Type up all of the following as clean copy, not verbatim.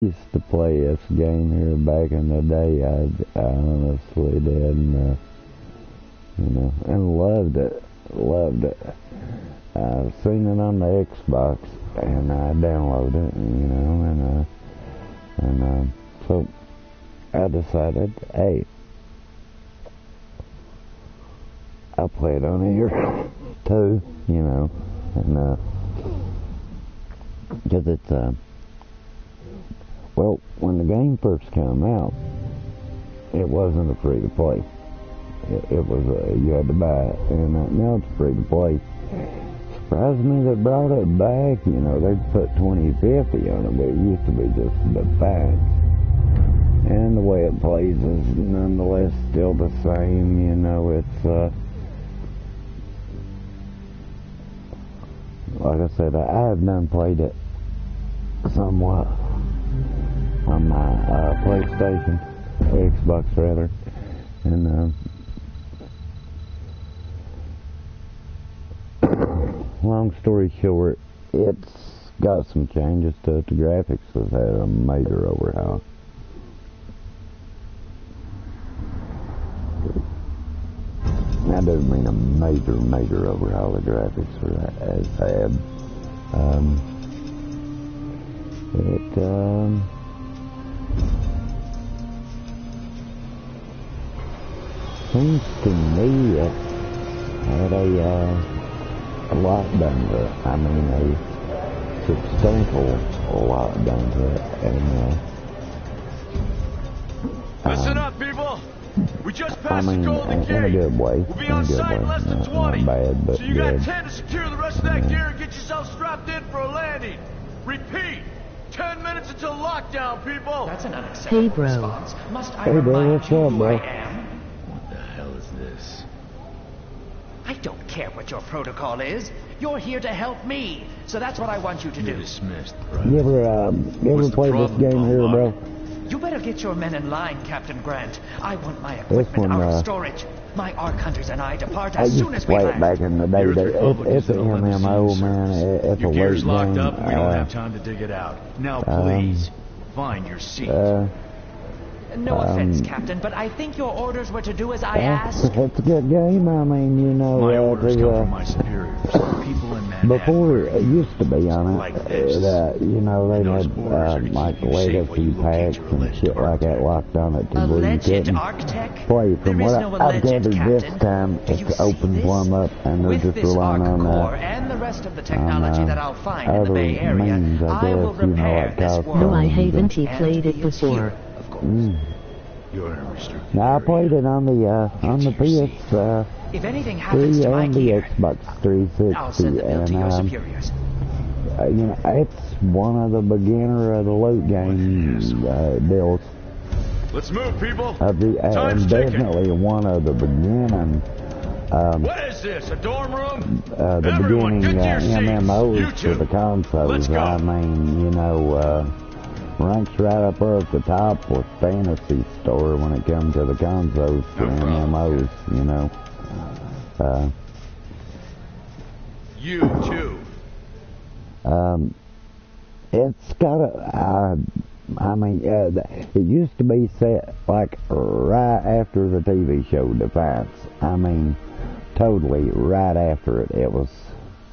Used to play this game here back in the day. I honestly did, and loved it. Loved it. I've seen it on the Xbox, and I downloaded it, so I decided, hey, I'll play it on here too, because it's well, when the game first came out, it wasn't a free to play. It was you had to buy it, and now it's free to play. Surprised me they brought it back. They'd put 2050 on it, but it used to be just Defiance. And the way it plays is nonetheless still the same. It's like I said, I have done played it somewhat on my PlayStation, Xbox rather, and long story short, it's got some changes to it. The graphics has had a major overhaul. I do mean a major overhaul. The graphics has had. Seems to me it had a lot done to it. I mean, a substantial lot done to it. And listen up, people. We just passed the Golden Gate. In a good way. We'll be on site in less than 20. Not bad, but so you got 10 to secure the rest of that gear and get yourself strapped in for a landing. Repeat. 10 minutes until lockdown, people. That's an unacceptable response. Must I remind you who I am? What the hell is this? I don't care what your protocol is. You're here to help me. So that's what I want you to do. Dismissed. You ever played this game here, bro? You better get your men in line, Captain Grant. I want my equipment out of storage. My Ark Hunters and I depart as soon as we land. I used to play it back in the day. It's an MMO, man. It's a your gear's late locked game. up and we don't have time to dig it out. Now, please, find your seat. No offense, Captain, but I think your orders were to do as I asked. It's a good game. I mean, my orders come from my superiors. People in Manhattan. Before it used to be on it, like this. they had like legacy packs and shit like that locked on it to where you couldn't play. From what I've gathered this time, it's opened one up and they're just relying on and the rest of the technology that I'll find in the other Bay Area. means, I will guess, repair this world. No, I haven't played it before. You're in a restricted Now, I played it on the PS if anything happens to my and the gear, Xbox 360, I'll send the bill to your superiors. it's one of the beginner of the loot game deals. Let's move, people. And definitely one of the beginning. What is this? A dorm room? The Everyone, beginning get to your MMOs seats. for the consoles. Let's go. I mean, ranks right up there at the top with Fantasy Store when it comes to the consoles for MMOs. You too. It's got it used to be set like right after the TV show Defiance. I mean, totally right after it. It was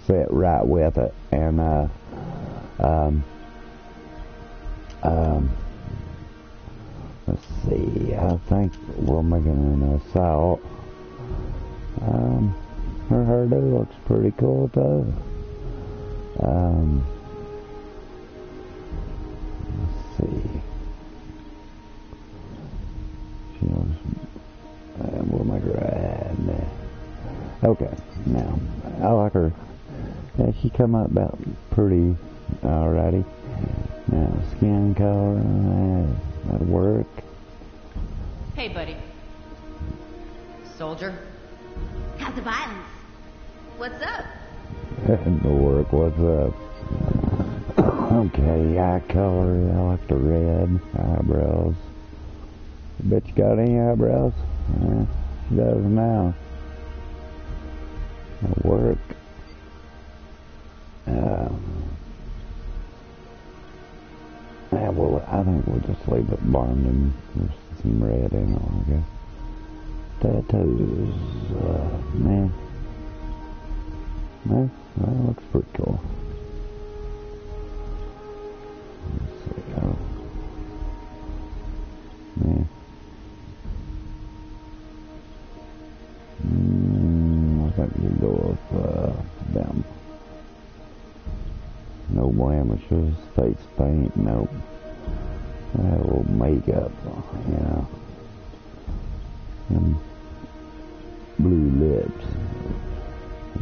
set right with it, and let's see. I think we're making an assault. Her hairdo looks pretty cool too. Let's see. She looks. We'll make her add. Okay, now I like her. Yeah, she come up about pretty alrighty. Now skin color, that'll work. Hey, buddy. Soldier. How's the violence? What's up? That'll work. What's up? Okay, eye color. I like the red eyebrows. Bet you got any eyebrows? She does now. That'll work. That I think we'll just leave it burned and there's some red in it, I guess. Tattoos, man. That looks pretty cool. Let's see, man. I think we'll go with them. No blemishes, face paint, nope. A little makeup, you know. And blue lips.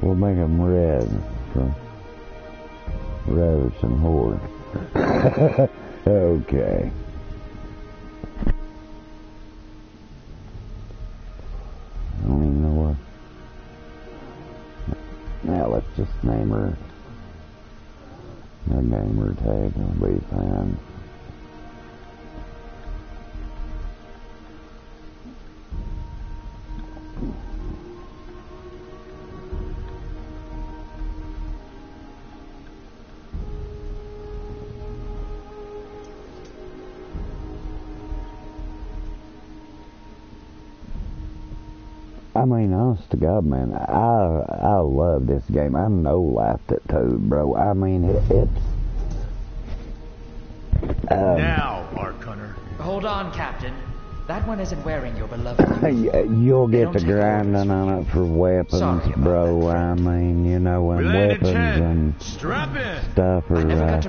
We'll make them red for ravish and whore. Okay. I don't even know what. Now let's just name her. Her gamer tag will be fine. I mean, honest to God, man, I love this game. I know laughed at Toad, bro. I mean, it's... now, Mark Hunter. Hold on, Captain. That one isn't wearing your beloved uniform. You'll get to grinding on it for weapons, bro. I mean, you know, and weapons and stuff are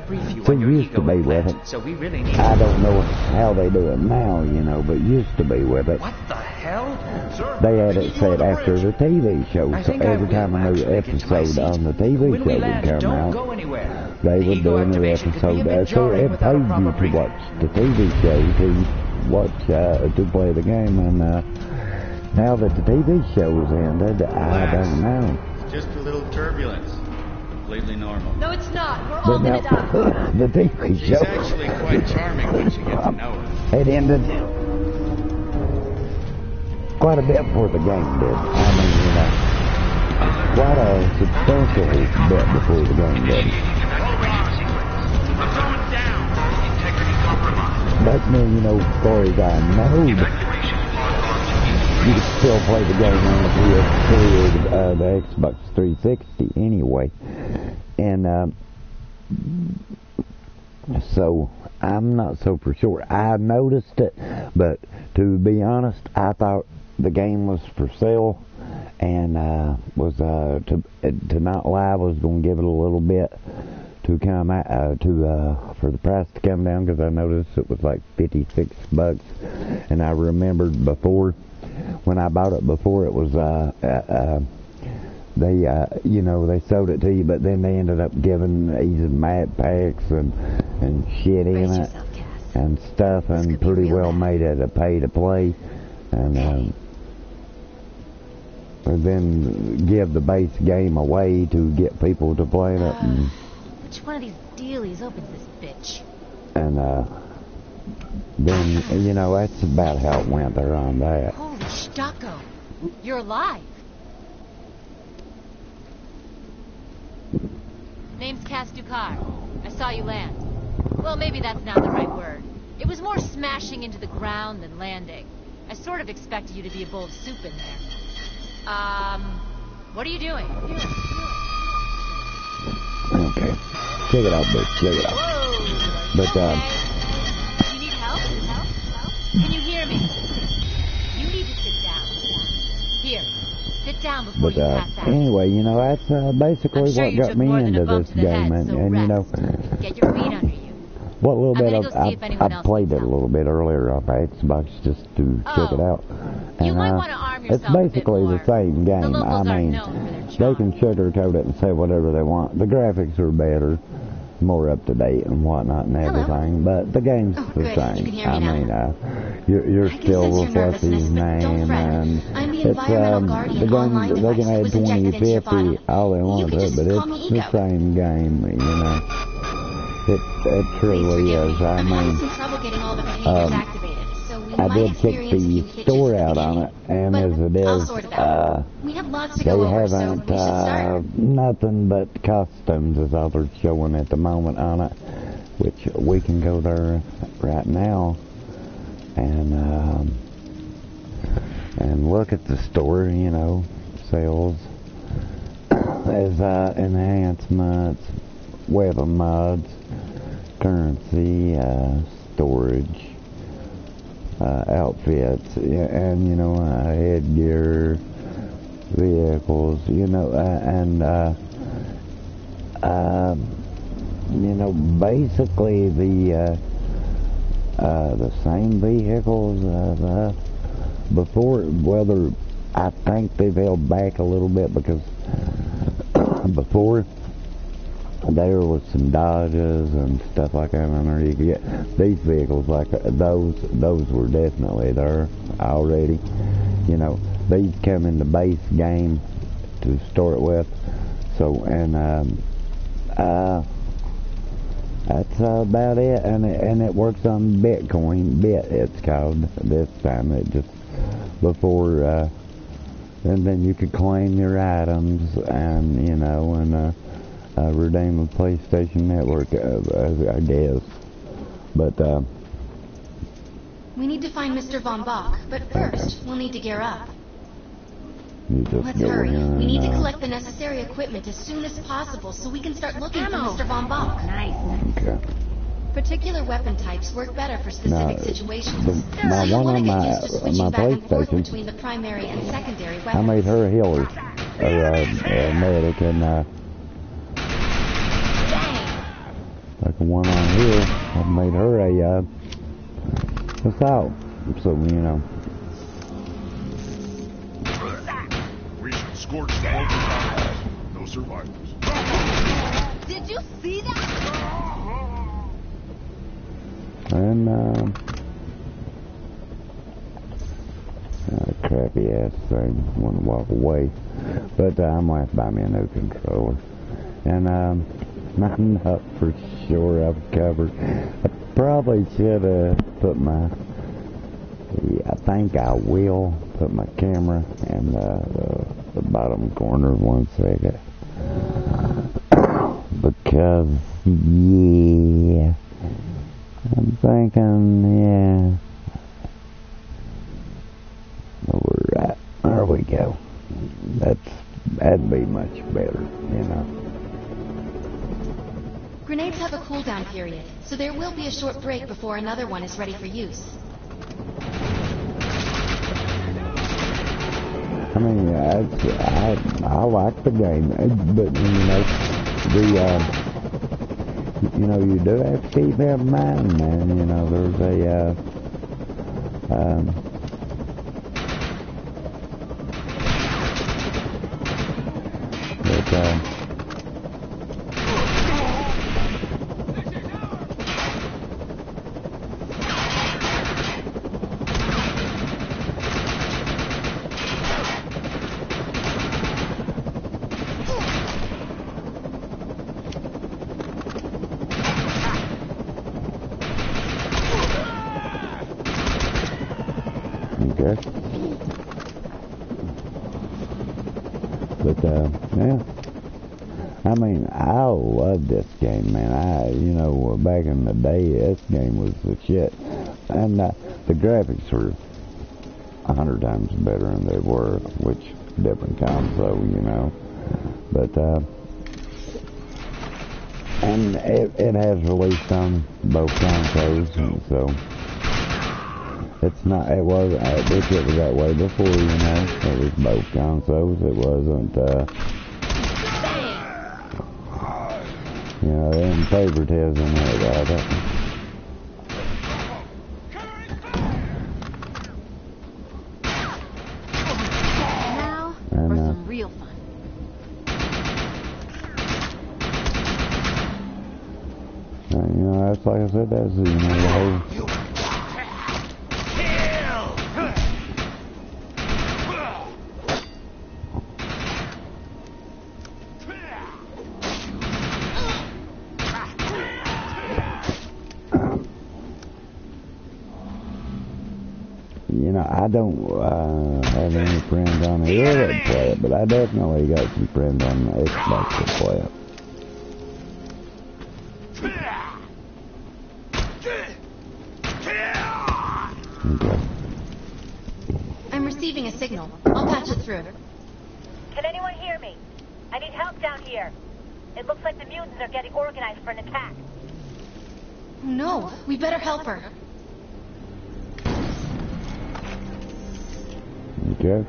so used to be with it. So we really need I don't know how they do it now, you know, but used to be with it. What the hell? Sir, they had it set after the TV show, so every time a new episode on the TV show would come out, they would do a new episode. So it paid you to watch the TV show to watch to play the game, and now that the TV show's ended, I don't know. It's just a little turbulence. Completely normal. No, it's not. We're all gonna die. The TV She's show. actually quite charming once you get to know her. It ended quite a bit before the game did. I mean, you know, quite a substantial bit before the game did. But then, you know, as far as I know, you could still play the game on the Xbox 360 anyway. And so I'm not so for sure. I noticed it, but to be honest, I thought the game was for sale, and was to not lie, I was going to give it a little bit to come out for the price to come down, because I noticed it was like $56, and I remembered before when I bought it before, it was they you know, they sold it to you, but then they ended up giving these map packs and shit in it and stuff, and pretty well made it a pay to play, and then give the base game away to get people to play it. And, which one of these dealies opens this bitch? And then, you know, that's about how it went there on that. Holy Stocko. You're alive. Name's Cass Ducar. I saw you land. Well, maybe that's not the right word. It was more smashing into the ground than landing. I sort of expected you to be a bowl of soup in there. What are you doing? Okay. Check it out, bitch. Check it out. Whoa. But, okay. You need help? Help? Can you hear me? You need to sit down. Here. Sit down before you pass out. Anyway, you know, that's basically what got me into this game, and you know, get your feet under you. what little bit of I played it a little bit earlier on my Xbox just to check it out, and you might want to arm yourself it's basically a bit more. the same game. The I mean, they can sugarcoat it and say whatever they want. The graphics are better, more up to date and whatnot and everything, but the game's the same. I mean, you're still with what's his name, and it's the game. They can add 2050 all they want to it, but it's the same game, you know. It truly is. I mean, I did check the store out on it, and as it is, they haven't nothing but costumes is all they're showing at the moment on it. which we can go there right now and look at the store, you know, sales as enhancements, weapon mods, currency, storage, outfits, and, you know, headgear, vehicles, you know, and you know, basically the same vehicles before. Whether I think they've held back a little bit because before there was some Dodges and stuff like that in there. You could get these vehicles like those were definitely there already. You know, these come in the base game to start with. So, and that's about it. And it works on Bitcoin. It's called this time. It just before, and then you could claim your items and, you know, and redeem a PlayStation Network, I guess. But we need to find Mr. Von Bach, but first we'll need to gear up. Let's go hurry. in, We need to collect the necessary equipment as soon as possible so we can start looking for Mr. Von Bach. Nice. Okay. Particular weapon types work better for specific situations. My So you one want on to get my used to switching back and forth PlayStation, between the primary and secondary weapons. I made her a healer, or a medic, and like the one on here, I made her a assault. So, you know. We should scorch the whole town. No survivors. Did you see that? And crappy ass thing. Want to walk away, but I'm gonna have to buy me a new controller. And I'm not for sure I've covered. I probably should have put my. I think I will put my camera in the bottom corner. 1 second, because yeah. I'm thinking, yeah. Alright, there we go. That'd be much better, you know. Grenades have a cooldown period, so there will be a short break before another one is ready for use. I mean, I like the game, but you know, you do have to keep that in mind, man. You know, there's okay. But yeah. I mean, I love this game, man. You know, back in the day, this game was the shit. And the graphics were 100 times better than they were, which different console, you know. But, and it has released on both consoles, and so it's not, it was that way before, you know. It was both consoles. It wasn't, you know, there ain't favoritism about it. Now for some real fun. You know, that's like I said, that's, you know, the whole... You know, I don't have any friends on here that play it, but I definitely got some friends on the Xbox that play it. Okay. I'm receiving a signal. I'll patch it through. Can anyone hear me? I need help down here. It looks like the mutants are getting organized for an attack. No, we better help her. Okay.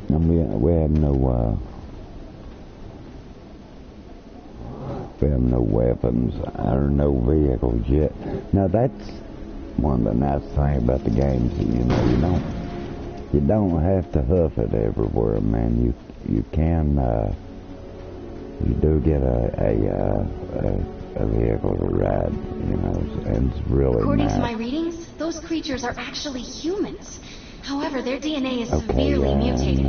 And we have no weapons or no vehicles yet. Now that's one of the nice things about the games. You don't have to hoof it everywhere, man. You can you do get a vehicle to ride, and it's really According nice. to my readings, those creatures are actually humans. However, their DNA is severely mutated.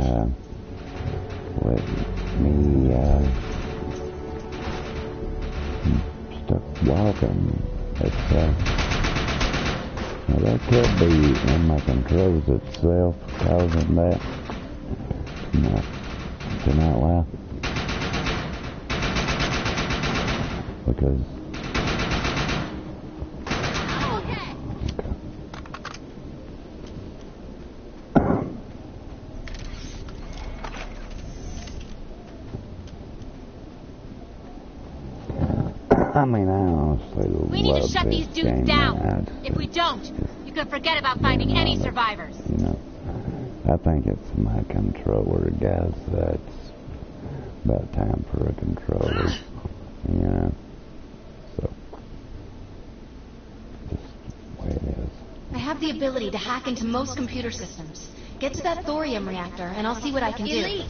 Let me start walking. Now that could be in my controls itself causing that. No, thinking out loud. Because I mean, I honestly love We need to shut these this dudes game down. out. If we don't, you can forget about finding any survivors. I think it's my controller, guys. That's about time for a controller. So, just the way it is. I have the ability to hack into most computer systems. Get to that thorium reactor, and I'll see what I can do. Elite.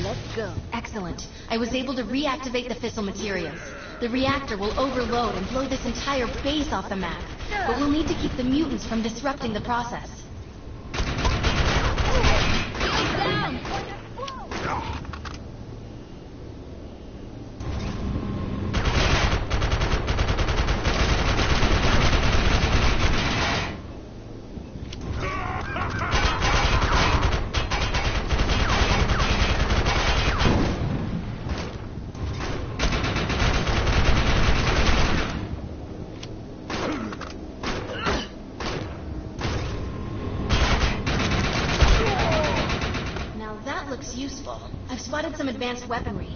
Let's go. Excellent. I was able to reactivate the fissile materials. The reactor will overload and blow this entire base off the map. But we'll need to keep the mutants from disrupting the process. Down. Useful. I've spotted some advanced weaponry.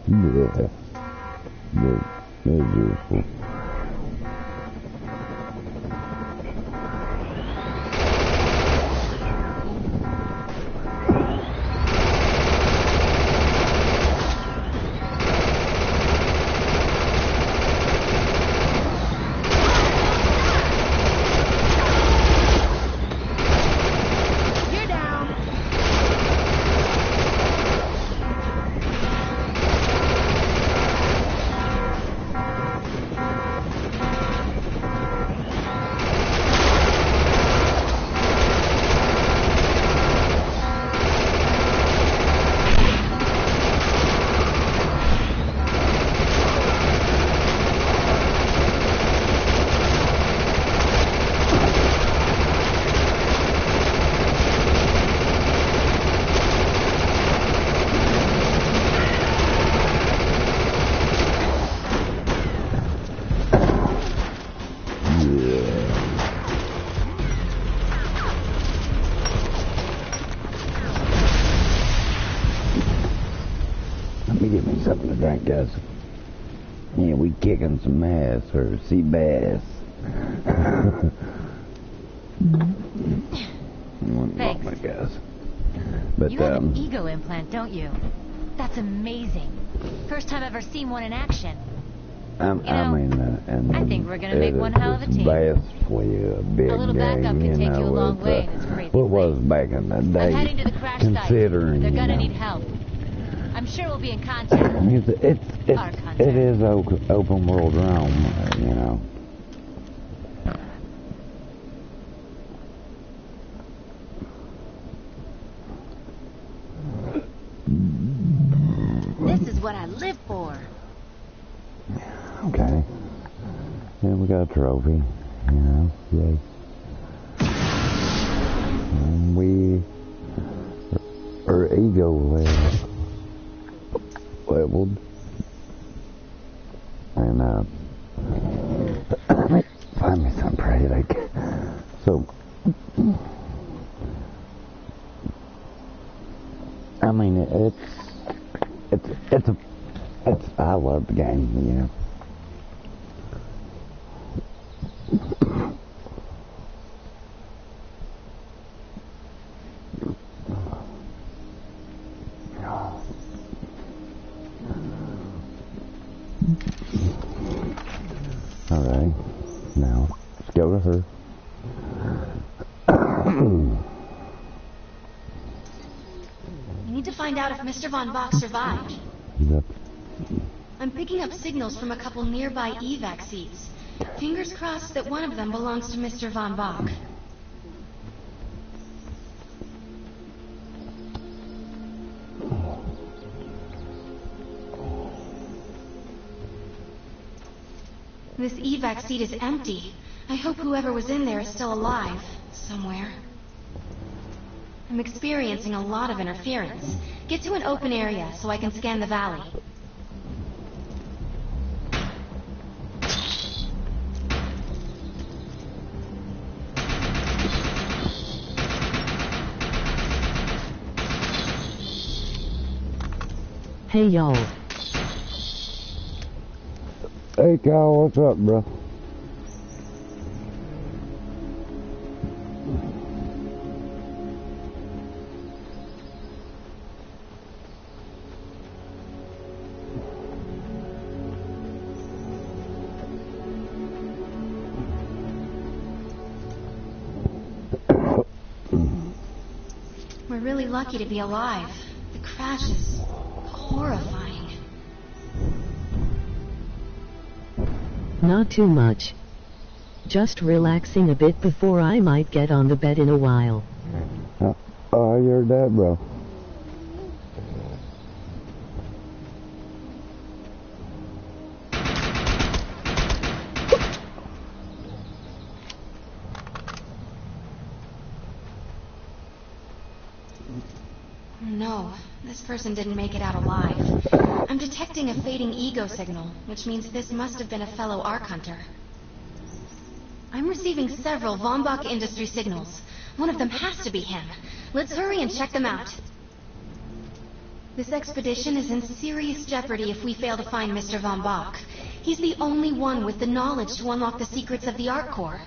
Yeah. That's useful. Give me something to drink, guys. Yeah, we kicking some ass for sea bass. Thanks. My guys. But You have an ego implant, don't you? That's amazing. First time I've ever seen one in action. I think we're gonna make one hell of a team. Vastly a big A little backup game, can take you a long way in this crazy what was place. back in the day? I'm heading to the crash site. Considering, They're gonna need help. I'm sure we'll be in contact. It is open world realm, This is what I live for. Okay. And we got a trophy, yay. And we ego leveled. And, find me some prey, like, so, I mean, I love the game, you know. Alright, now, let's go to her. We need to find out if Mr. Von Bach survived. Yep. I'm picking up signals from a couple nearby evac seats. Fingers crossed that one of them belongs to Mr. Von Bach. This evac seat is empty. I hope whoever was in there is still alive, somewhere. I'm experiencing a lot of interference. Get to an open area so I can scan the valley. Hey y'all. Hey Kyle, what's up, bro? We're really lucky to be alive. The crash is horrifying. Not too much. Just relaxing a bit before I might get on the bed in a while. Oh, you're dead, bro. No, this person didn't make it out alive. I'm detecting a fading ego signal, which means this must have been a fellow Ark Hunter. I'm receiving several Von Bach industry signals. One of them has to be him. Let's hurry and check them out. This expedition is in serious jeopardy if we fail to find Mr. Von Bach. He's the only one with the knowledge to unlock the secrets of the Ark Core.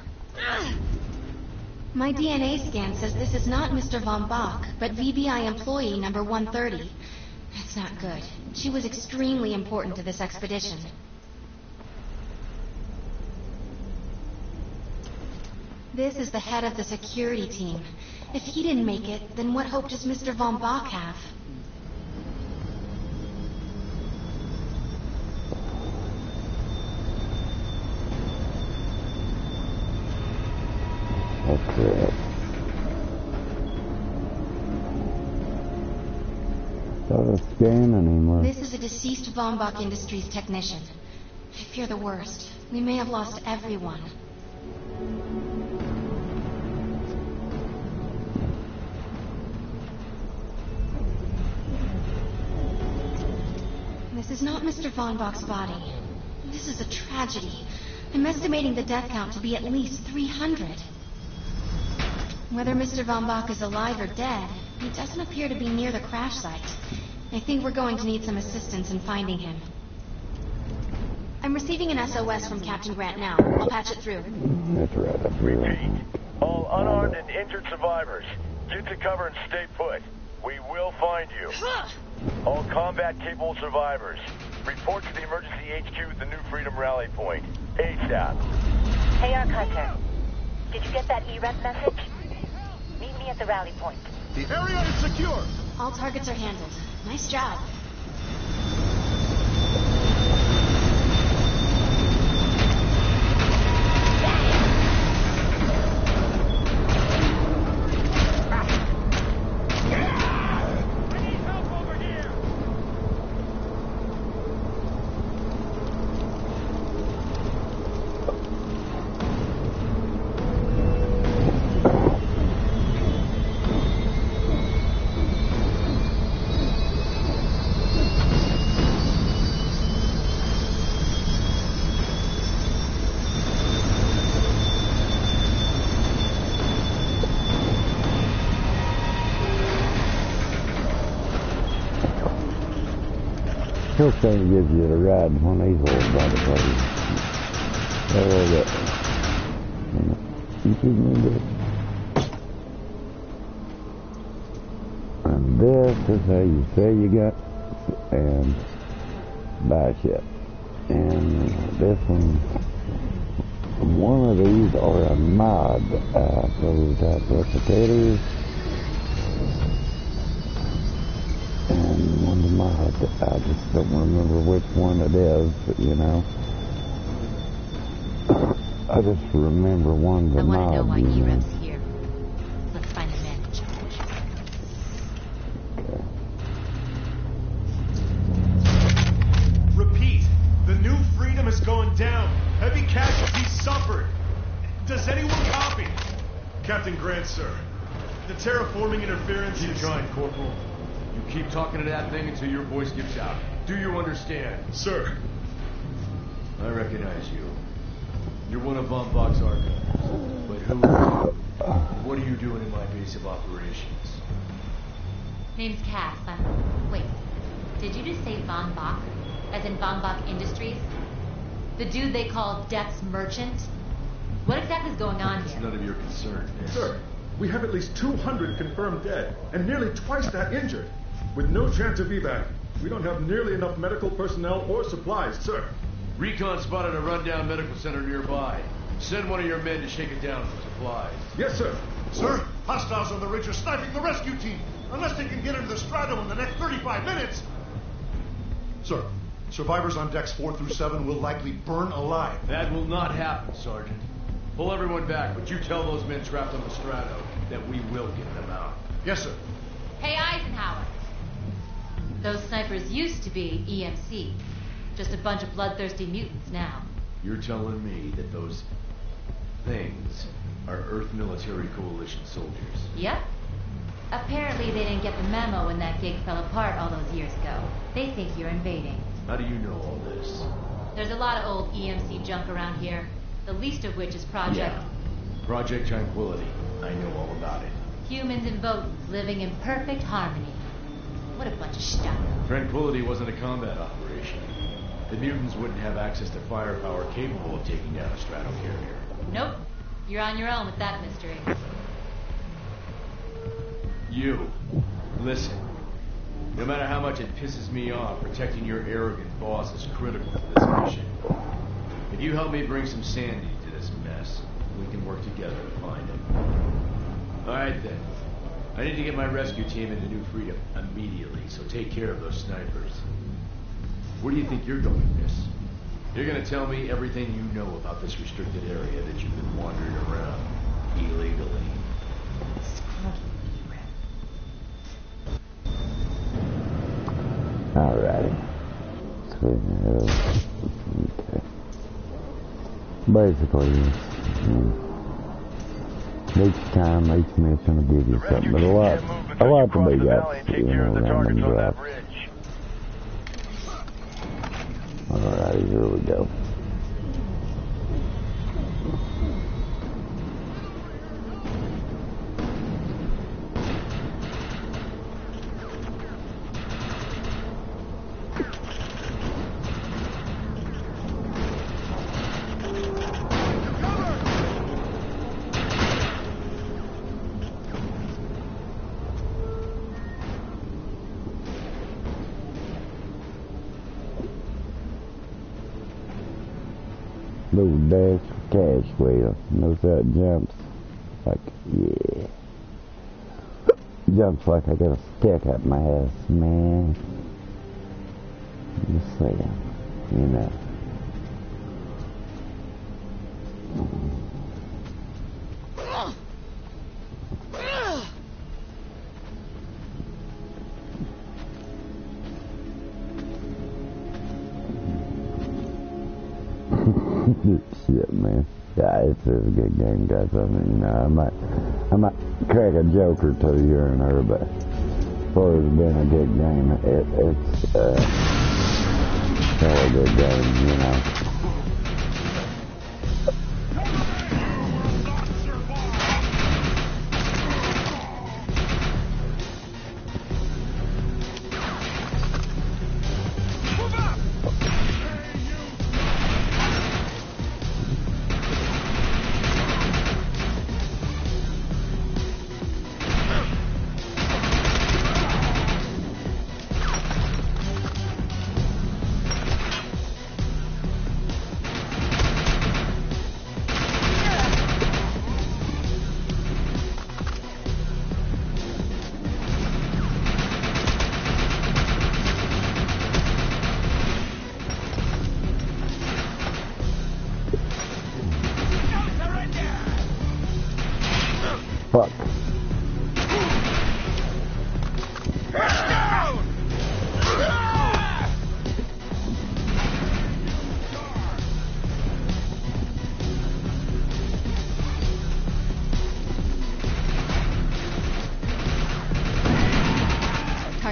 My DNA scan says this is not Mr. Von Bach, but VBI employee number 130. That's not good. She was extremely important to this expedition. This is the head of the security team. If he didn't make it, then what hope does Mr. Von Bach have? That's correct. Not a scan anymore. This is a deceased Von Bach Industries technician. I fear the worst. We may have lost everyone. This is not Mr. Von Bach's body. This is a tragedy. I'm estimating the death count to be at least 300. Whether Mr. Von Bach is alive or dead, he doesn't appear to be near the crash site. I think we're going to need some assistance in finding him. I'm receiving an SOS from Captain Grant now. I'll patch it through. That's right, that's real. All unarmed and injured survivors, get to cover and stay put. We will find you. All combat-capable survivors, report to the emergency HQ at the New Freedom Rally Point. ASAP. Hey, Ark Hunter. Did you get that EREP message? Meet me at the rally point. The area is secure. All targets are handled. Nice job. First thing he gives you to ride one of these little body parties. A little bit. You keep me good. And this is how you say you got and buy shit. And this one of these are a mod prototype replicators. And one's a mod. I just don't remember which one it is, but you know. I just remember one's a mod. I want to know why E-Rep's here. Let's find the man in charge. Okay. Repeat, the New Freedom is going down. Heavy casualties suffered. Does anyone copy? Captain Grant, sir. The terraforming interference Keep is... trying, Corporal. You keep talking to that thing until your voice gives out. Do you understand? Sir. I recognize you. You're one of Von Bach's archives. But who are you? What are you doing in my base of operations? Name's Cass. Wait. Did you just say Von Bach? As in Von Bach Industries? The dude they call Death's Merchant? What exactly is going on It's here? none of your concern, miss. Sir, we have at least 200 confirmed dead, and nearly twice that injured. With no chance of evac, we don't have nearly enough medical personnel or supplies, sir. Recon spotted a rundown medical center nearby. Send one of your men to shake it down for supplies. Yes, sir. Sir, hostiles on the ridge are sniping the rescue team. Unless they can get into the stratum in the next 35 minutes. Sir, survivors on decks 4 through 7 will likely burn alive. That will not happen, Sergeant. Pull everyone back, but you tell those men trapped on the strato that we will get them out. Yes, sir. Hey, Eisenhower. Those snipers used to be EMC. Just a bunch of bloodthirsty mutants now. You're telling me that those things are Earth Military Coalition soldiers? Yep. Apparently they didn't get the memo when that gig fell apart all those years ago. They think you're invading. How do you know all this? There's a lot of old EMC junk around here. The least of which is Project... Project Tranquility. I know all about it. Humans and Votans living in perfect harmony. What a bunch of stuff. Tranquility wasn't a combat operation. The mutants wouldn't have access to firepower capable of taking down a stratocarrier. Nope. You're on your own with that mystery. You. Listen. No matter how much it pisses me off, protecting your arrogant boss is critical to this mission. If you help me bring some sanity to this mess, we can work together to find him. Alright then. I need to get my rescue team into New Freedom immediately, so take care of those snipers. Where do you think you're going, miss? You're gonna tell me everything you know about this restricted area that you've been wandering around illegally. Alrighty. Okay. Basically, each time, each mission will give you something, but a lot to be got, random drops. Alrighty, here we go. Little dash cash wheel. Notice that jumps like, yeah. Jumps like I got a stick up my ass, man. Just saying, you know. Shit, man. Yeah, it's a good game, guys. I mean, I might crack a joke or two here and there, but as far as being a good game, it's hell of a good game, you know. Move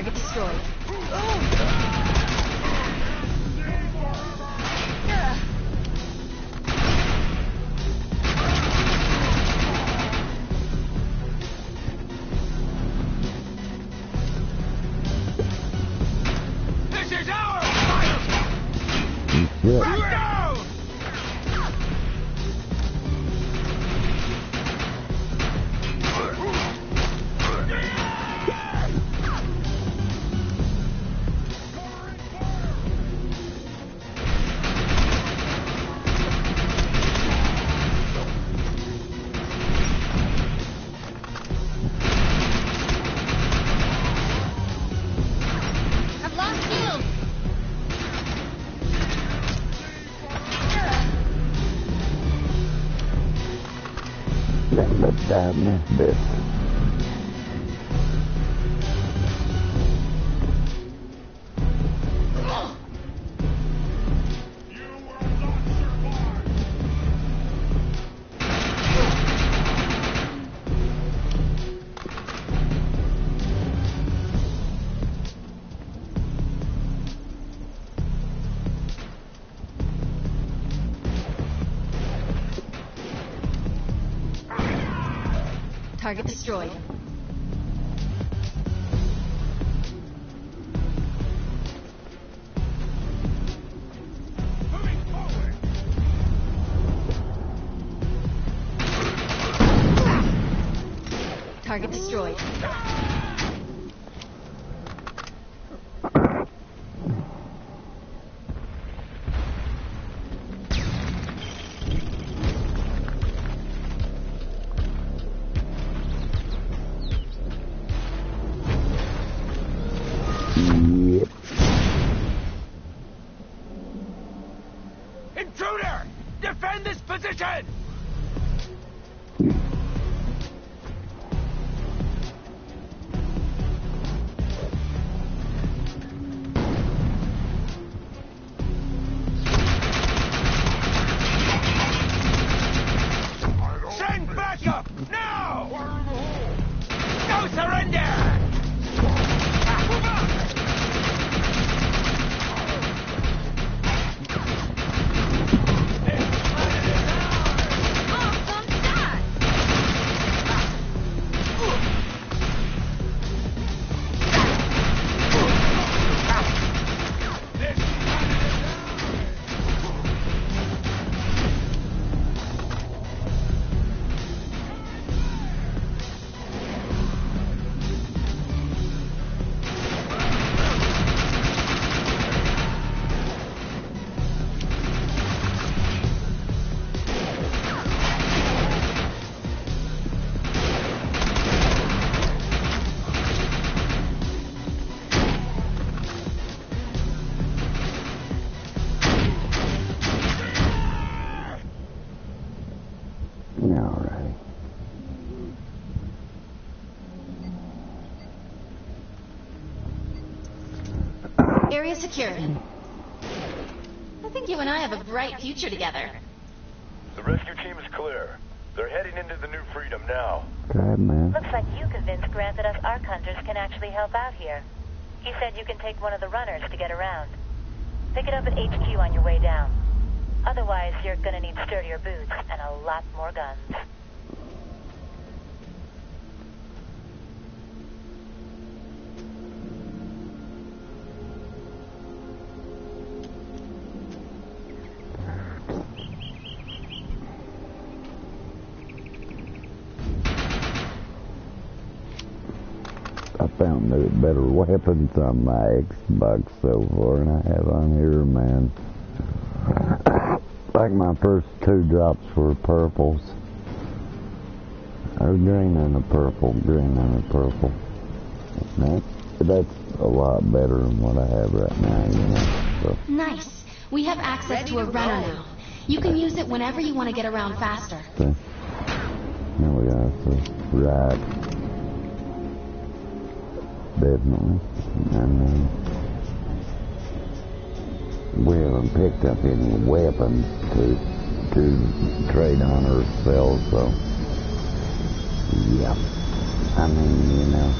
Target destroyed. This is our fire! Yeah. I've lost shield. Let's down this bit. Target destroyed. Target destroyed. Yep. Intruder! Defend this position! Send backup! Now! No surrender! Move up! Awesome shot! Alright. Area secured. I think you and I have a bright future together. The rescue team is clear. They're heading into the New Freedom now. God, man. Looks like you convinced Grant that us ARC hunters can actually help out here. He said you can take one of the runners to get around. Pick it up at HQ on your way down. Otherwise, you're gonna need sturdier boots and a lot more guns. I found no better weapons on my Xbox so far than I have on here, man. Like my first 2 drops were purples. Or green and a purple, green and a purple. That's a lot better than what I have right now, you know. So. Nice. We have access to a runner now. You can use it whenever you want to get around faster. Okay. Now we got to ride. Definitely. And we haven't picked up any weapons to trade on or sell, so yeah. I mean, you know.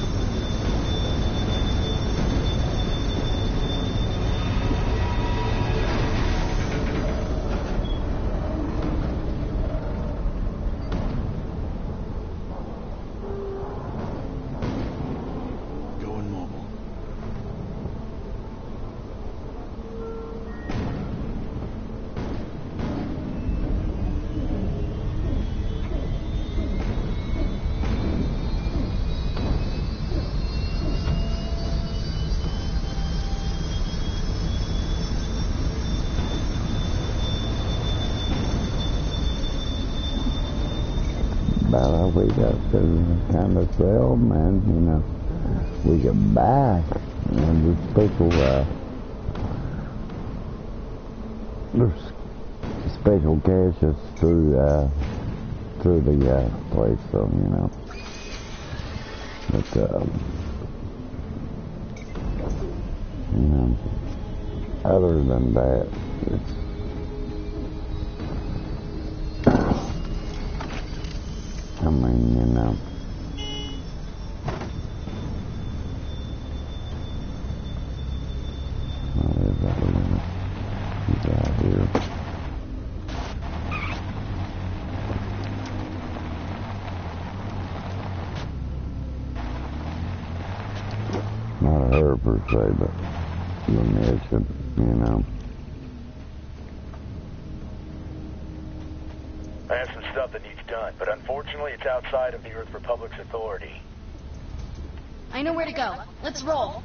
we got to kind of sell, man, you know, we could buy, and there's special, there's special caches through the place, so, you know, but, you know, other than that, it's, I mean, you know, what is that we're got here? Not a her per se, but the mission, you know. I have some stuff that needs done, but unfortunately it's outside of the Earth Republic's authority. I know where to go. Let's roll.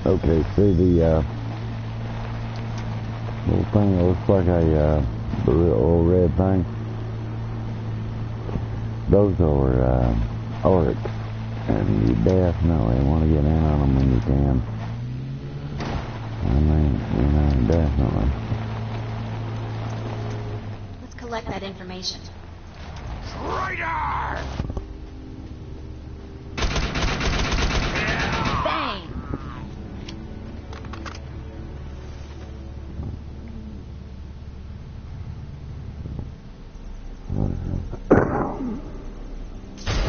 Okay, see the little thing that looks like a little red thing? Those are oryx, and you definitely want to get in on them when you can. I mean, you know, definitely. Let's collect that information. Traitor! Bang!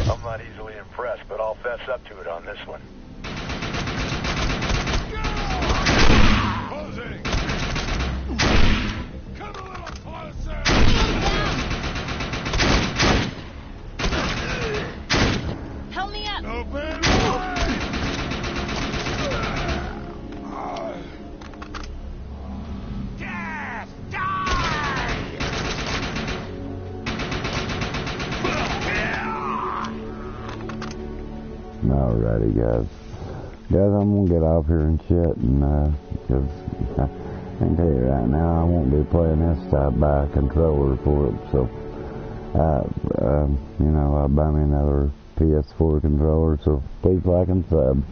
I'm not easily impressed, but I'll fess up to it on this one. Closing. Come a little closer. Help me up! Open. Gas! Die! Alrighty, guys. Guys, I'm gonna get off here and shit, and because I can tell you right now, I won't be playing this type by controller for it. So, you know, I'll buy me another PS4 controller. So please like and sub.